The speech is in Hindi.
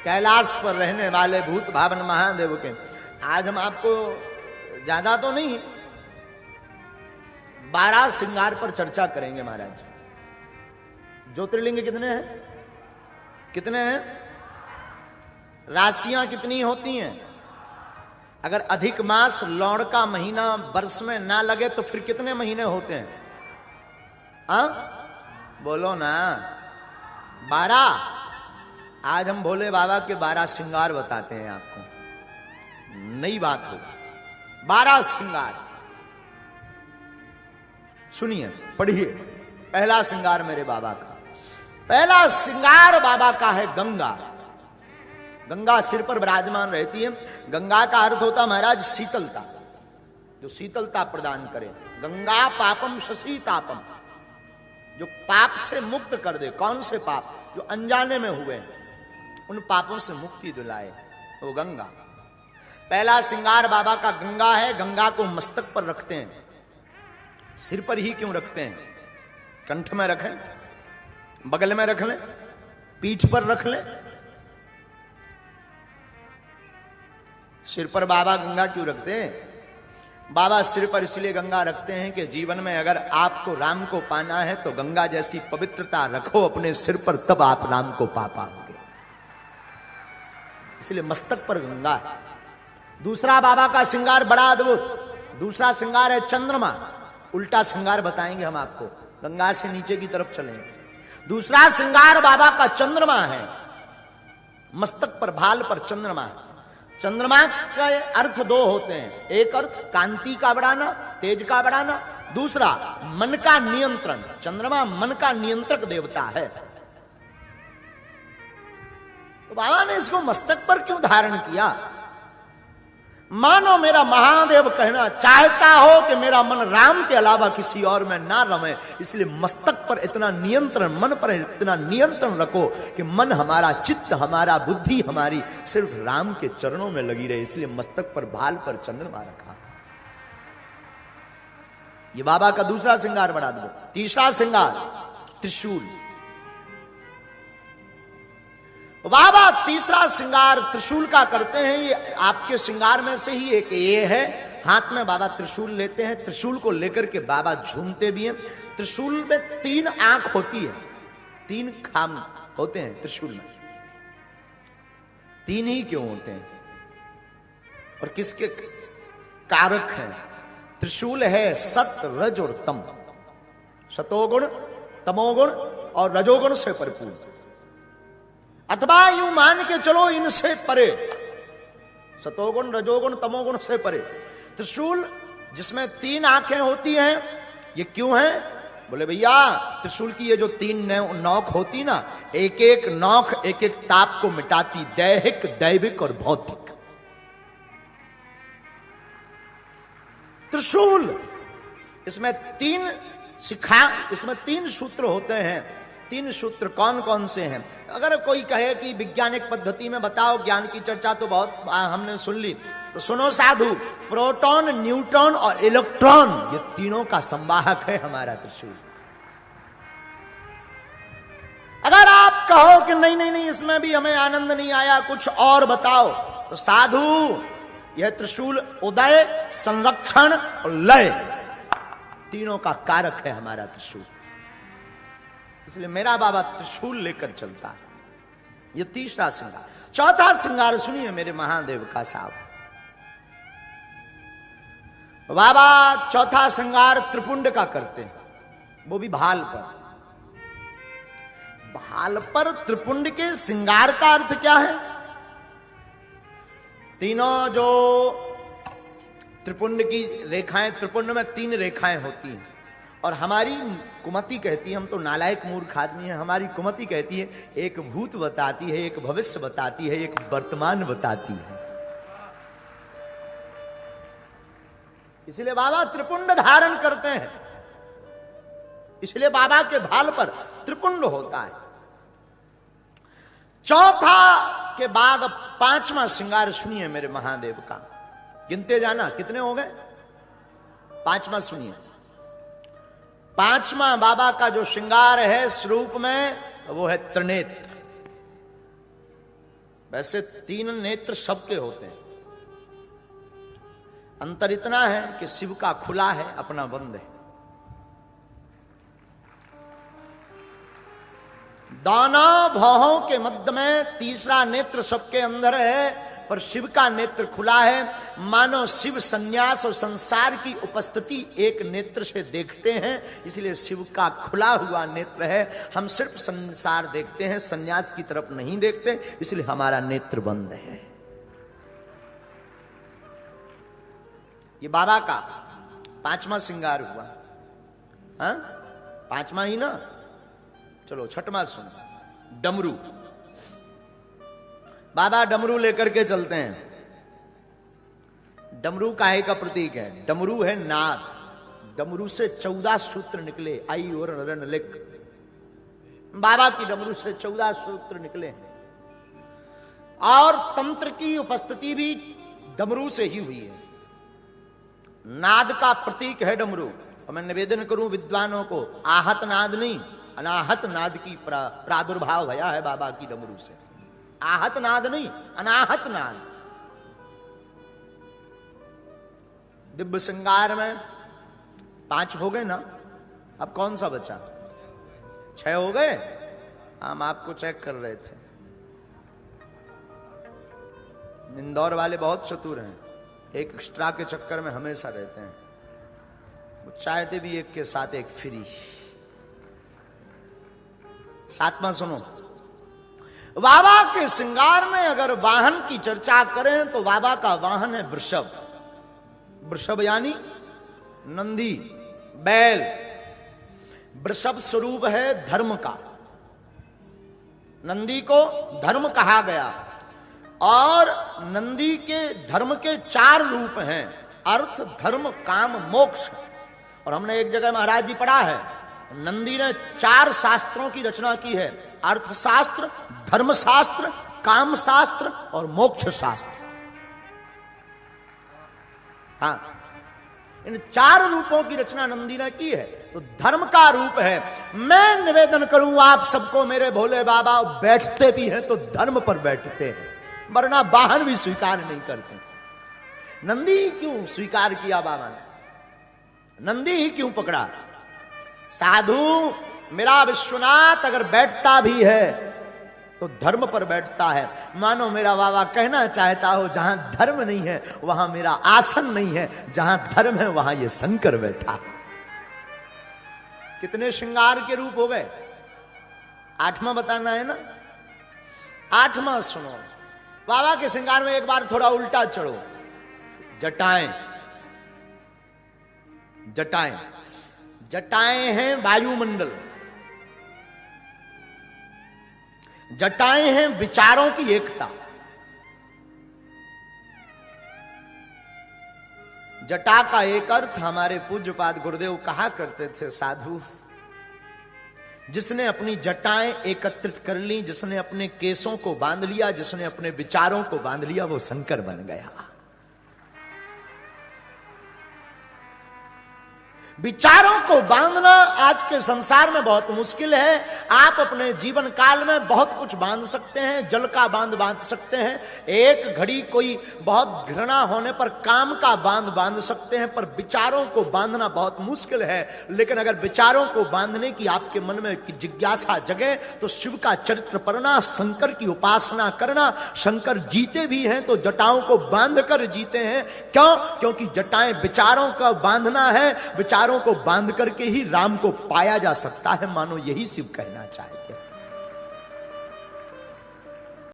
कैलाश पर रहने वाले भूत भावन महादेव के। आज हम आपको ज्यादा तो नहीं 12 श्रृंगार पर चर्चा करेंगे महाराज। ज्योतिर्लिंग कितने हैं? कितने हैं? राशियां कितनी होती हैं? अगर अधिक मास लौड़ का महीना वर्ष में ना लगे तो फिर कितने महीने होते हैं? बोलो ना। 12। आज हम भोले बाबा के 12 श्रृंगार बताते हैं आपको। नई बात होगी। 12 श्रृंगार सुनिए, पढ़िए। पहला श्रृंगार मेरे बाबा का, पहला श्रृंगार बाबा का है गंगा। गंगा सिर पर विराजमान रहती है। गंगा का अर्थ होता महाराज शीतलता, जो शीतलता प्रदान करे। गंगा पापम शशीतापम, जो पाप से मुक्त कर दे। कौन से पाप? जो अनजाने में हुए हैं, उन पापों से मुक्ति दिलाए, वो गंगा। पहला श्रृंगार बाबा का गंगा है। गंगा को मस्तक पर रखते हैं। सिर पर ही क्यों रखते हैं? कंठ में रखें, बगल में रख लें, पीठ पर रख लें। सिर पर बाबा गंगा क्यों रखते हैं? बाबा सिर पर इसलिए गंगा रखते हैं कि जीवन में अगर आपको राम को पाना है तो गंगा जैसी पवित्रता रखो अपने सिर पर, तब आप राम को पा पाओगे। इसलिए मस्तक पर गंगा है। दूसरा बाबा का श्रृंगार बड़ा अद्भुत। दूसरा श्रृंगार है चंद्रमा। उल्टा श्रृंगार बताएंगे हम आपको, गंगा से नीचे की तरफ चलेंगे। दूसरा श्रृंगार बाबा का चंद्रमा है। मस्तक पर, भाल पर चंद्रमा। चंद्रमा का अर्थ 2 होते हैं। एक अर्थ कांति का बढ़ाना, तेज का बढ़ाना। दूसरा मन का नियंत्रण। चंद्रमा मन का नियंत्रक देवता है। तो बाबा ने इसको मस्तक पर क्यों धारण किया? मानो मेरा महादेव कहना चाहता हो कि मेरा मन राम के अलावा किसी और में ना रमे, इसलिए मस्तक पर इतना नियंत्रण, मन पर इतना नियंत्रण रखो कि मन हमारा, चित्त हमारा, बुद्धि हमारी सिर्फ राम के चरणों में लगी रहे। इसलिए मस्तक पर, भाल पर चंद्रमा रखा। ये बाबा का दूसरा श्रृंगार बढ़ा दो। तीसरा श्रृंगार त्रिशूल। बाबा तीसरा श्रृंगार त्रिशूल का करते हैं। ये आपके श्रृंगार में से ही एक ये है। हाथ में बाबा त्रिशूल लेते हैं। त्रिशूल को लेकर के बाबा झूमते भी हैं। त्रिशूल में 3 आंख होती है, 3 खाम होते हैं त्रिशूल में। 3 ही क्यों होते हैं और किसके कारक हैं? त्रिशूल है सत, रज और तम। सतोगुण, तमोगुण और रजोगुण से भरपूर, अथवा यूं मान के चलो इनसे परे, सतोगुण, रजोगुण, तमोगुण से परे। त्रिशूल जिसमें 3 आंखें होती हैं, ये क्यों है? बोले भैया त्रिशूल की ये जो 3 नोक होती ना, एक एक नोक एक एक ताप को मिटाती, दैहिक, दैविक और भौतिक। त्रिशूल इसमें 3 शिखा, इसमें 3 सूत्र होते हैं। 3 सूत्र कौन कौन से हैं? अगर कोई कहे कि वैज्ञानिक पद्धति में बताओ, ज्ञान की चर्चा तो बहुत हमने सुन ली, तो सुनो साधु। प्रोटॉन, न्यूट्रॉन और इलेक्ट्रॉन, ये तीनों का संवाहक है हमारा त्रिशूल। अगर आप कहो कि नहीं नहीं नहीं, इसमें भी हमें आनंद नहीं आया, कुछ और बताओ, तो साधु यह त्रिशूल उदय, संरक्षण और लय, तीनों का कारक है हमारा त्रिशूल। इसलिए मेरा बाबा त्रिशूल लेकर चलता है। यह तीसरा श्रृंगार। चौथा श्रृंगार सुनिए मेरे महादेव का साहब। बाबा चौथा श्रृंगार त्रिपुंड का करते हैं, वो भी भाल पर। भाल पर त्रिपुंड के श्रृंगार का अर्थ क्या है? तीनों जो त्रिपुंड की रेखाएं, त्रिपुंड में 3 रेखाएं होती हैं। और हमारी कुमति कहती है, हम तो नालायक मूर्ख आदमी हैं, हमारी कुमति कहती है एक भूत बताती है, एक भविष्य बताती है, एक वर्तमान बताती है। इसलिए बाबा त्रिपुंड धारण करते हैं। इसलिए बाबा के भाल पर त्रिपुंड होता है। चौथा के बाद 5वां श्रृंगार सुनिए मेरे महादेव का। गिनते जाना कितने हो गए। 5वां सुनिए। 5वां बाबा का जो श्रृंगार है स्वरूप में, वो है त्रिनेत्र। वैसे 3 नेत्र सबके होते हैं, अंतर इतना है कि शिव का खुला है, अपना बंद है। दाना भौहों के मध्य में तीसरा नेत्र सबके अंदर है, पर शिव का नेत्र खुला है। मानो शिव संन्यास और संसार की उपस्थिति एक नेत्र से देखते हैं, इसलिए शिव का खुला हुआ नेत्र है। हम सिर्फ संसार देखते हैं, संन्यास की तरफ नहीं देखते, इसलिए हमारा नेत्र बंद है। ये बाबा का 5वां श्रृंगार हुआ। हाँ, 5वां ही ना, चलो 6वां सुनो। डमरू, बाबा डमरू लेकर के चलते हैं। डमरू काहे का प्रतीक है? डमरू है नाद। डमरू से 14 सूत्र निकले, आई और नरन लिख। बाबा की डमरू से 14 सूत्र निकले, और तंत्र की उपस्थिति भी डमरू से ही हुई है। नाद का प्रतीक है डमरू। और मैं निवेदन करूं विद्वानों को, आहत नाद नहीं, अनाहत नाद की प्रादुर्भाव भया है बाबा की डमरू से। आहत नाद नहीं, अनाहत नाद। दिव्य श्रृंगार में 5 हो गए ना, अब कौन सा बचा? 6 हो गए। हम आपको चेक कर रहे थे। इंदौर वाले बहुत चतुर हैं, एक एक्स्ट्रा के चक्कर में हमेशा रहते हैं। वो चाहते भी एक के साथ एक फ्री। 7वां सुनो। बाबा के श्रृंगार में अगर वाहन की चर्चा करें तो बाबा का वाहन है वृषभ। वृषभ यानी नंदी, बैल। वृषभ स्वरूप है धर्म का। नंदी को धर्म कहा गया, और नंदी के धर्म के 4 रूप हैं, अर्थ, धर्म, काम, मोक्ष। और हमने एक जगह महाराज जी पढ़ा है, नंदी ने 4 शास्त्रों की रचना की है, अर्थशास्त्र, धर्मशास्त्र, काम शास्त्र और मोक्ष शास्त्र। हाँ, इन 4 रूपों की रचना नंदी ने की है। तो धर्म का रूप है। मैं निवेदन करूं आप सबको, मेरे भोले बाबा बैठते भी हैं तो धर्म पर बैठते हैं, वरना वाहन भी स्वीकार नहीं करते। नंदी क्यों स्वीकार किया बाबा ने? नंदी ही क्यों पकड़ा? साधु मेरा विश्वनाथ अगर बैठता भी है तो धर्म पर बैठता है। मानो मेरा बाबा कहना चाहता हो, जहां धर्म नहीं है वहां मेरा आसन नहीं है, जहां धर्म है वहां ये शंकर बैठा। कितने श्रृंगार के रूप हो गए? 8वां बताना है ना। 8वां सुनो। बाबा के श्रृंगार में एक बार थोड़ा उल्टा चढ़ो। जटाएं। जटाएं, जटाएं हैं वायुमंडल। जटाएं हैं विचारों की एकता। जटा का एक अर्थ हमारे पूज्यपाद गुरुदेव कहा करते थे, साधु जिसने अपनी जटाएं एकत्रित कर ली, जिसने अपने केसों को बांध लिया, जिसने अपने विचारों को बांध लिया, वो शंकर बन गया। विचारों को बांधना आज के संसार में बहुत मुश्किल है। आप अपने जीवन काल में बहुत कुछ बांध सकते हैं, जल का बांध सकते हैं, एक घड़ी कोई बहुत घृणा होने पर काम का बांध सकते हैं, पर विचारों को बांधना बहुत मुश्किल है। लेकिन अगर विचारों को बांधने की आपके मन में जिज्ञासा जगे तो शिव का चरित्र पढ़ना, शंकर की उपासना करना। शंकर जीते भी हैं तो जटाओं को बांध कर जीते हैं। क्यों? क्योंकि जटाएं विचारों का बांधना है, विचारों को बांध करके ही राम को पाया जा सकता है। मानो यही शिव कहना चाहते हैं।